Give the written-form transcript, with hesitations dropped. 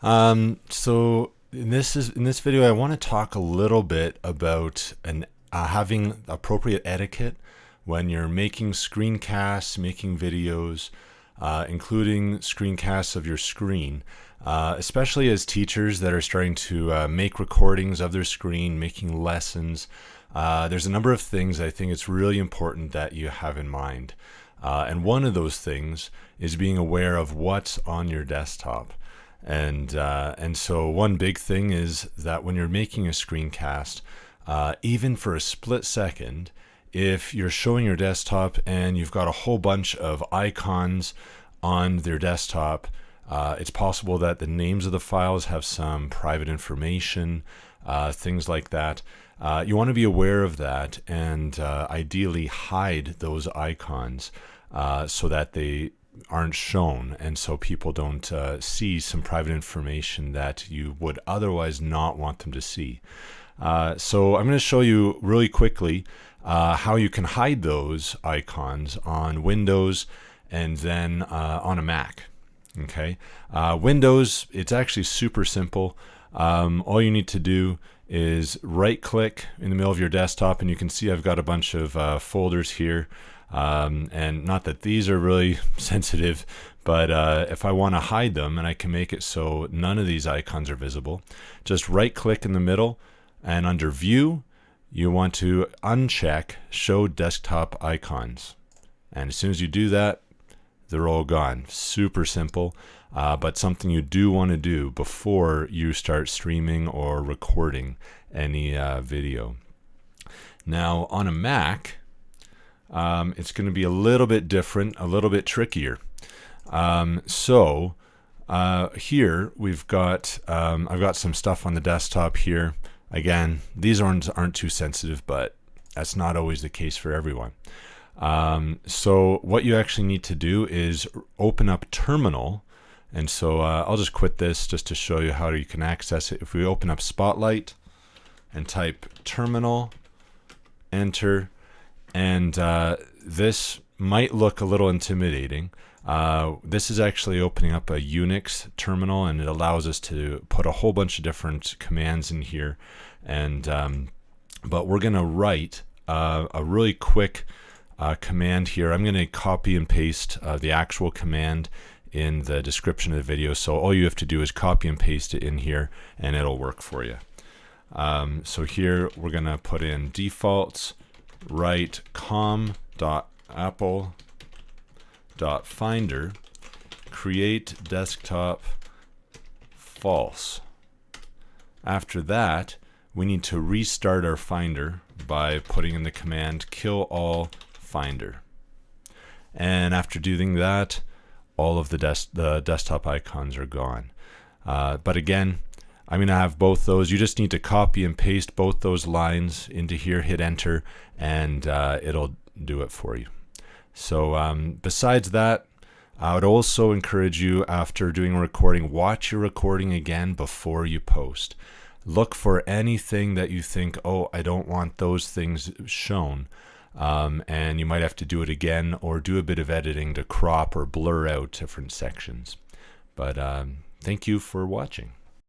So in this video, I want to talk a little bit about having appropriate etiquette when you're making screencasts, making videos, including screencasts of your screen, especially as teachers that are starting to make recordings of their screen, making lessons. There's a number of things I think it's really important that you have in mind. And one of those things is being aware of what's on your desktop. And so one big thing is that when you're making a screencast, even for a split second, if you're showing your desktop and you've got a whole bunch of icons on their desktop, it's possible that the names of the files have some private information, things like that. You want to be aware of that and ideally hide those icons so that they aren't shown, and so people don't see some private information that you would otherwise not want them to see. So I'm going to show you really quickly how you can hide those icons on Windows and then on a Mac. Okay, Windows, it's actually super simple. All you need to do is right click in the middle of your desktop, and you can see I've got a bunch of folders here. And not that these are really sensitive, but if I want to hide them and I can make it so none of these icons are visible, just right click in the middle, and under View you want to uncheck Show Desktop Icons, and as soon as you do that, they're all gone. Super simple, but something you do want to do before you start streaming or recording any video. Now on a Mac, it's going to be a little bit different, a little bit trickier. Here we've got, I've got some stuff on the desktop here. Again, these aren't too sensitive, but that's not always the case for everyone. So what you actually need to do is open up Terminal. And so I'll just quit this just to show you how you can access it. If we open up Spotlight and type Terminal, enter, and this might look a little intimidating. This is actually opening up a Unix terminal, and it allows us to put a whole bunch of different commands in here. And but we're going to write a really quick command here. I'm going to copy and paste the actual command in the description of the video. So all you have to do is copy and paste it in here, and it'll work for you. So here we're going to put in defaults. Write com.apple.finder CreateDesktop false. After that, we need to restart our Finder by putting in the command killall finder. And after doing that, all of the desktop icons are gone. But again, I'm going to have both those. You just need to copy and paste both those lines into here, hit enter, and it'll do it for you. So besides that, I would also encourage you, after doing a recording, watch your recording again before you post. Look for anything that you think, oh, I don't want those things shown. And you might have to do it again or do a bit of editing to crop or blur out different sections. But thank you for watching.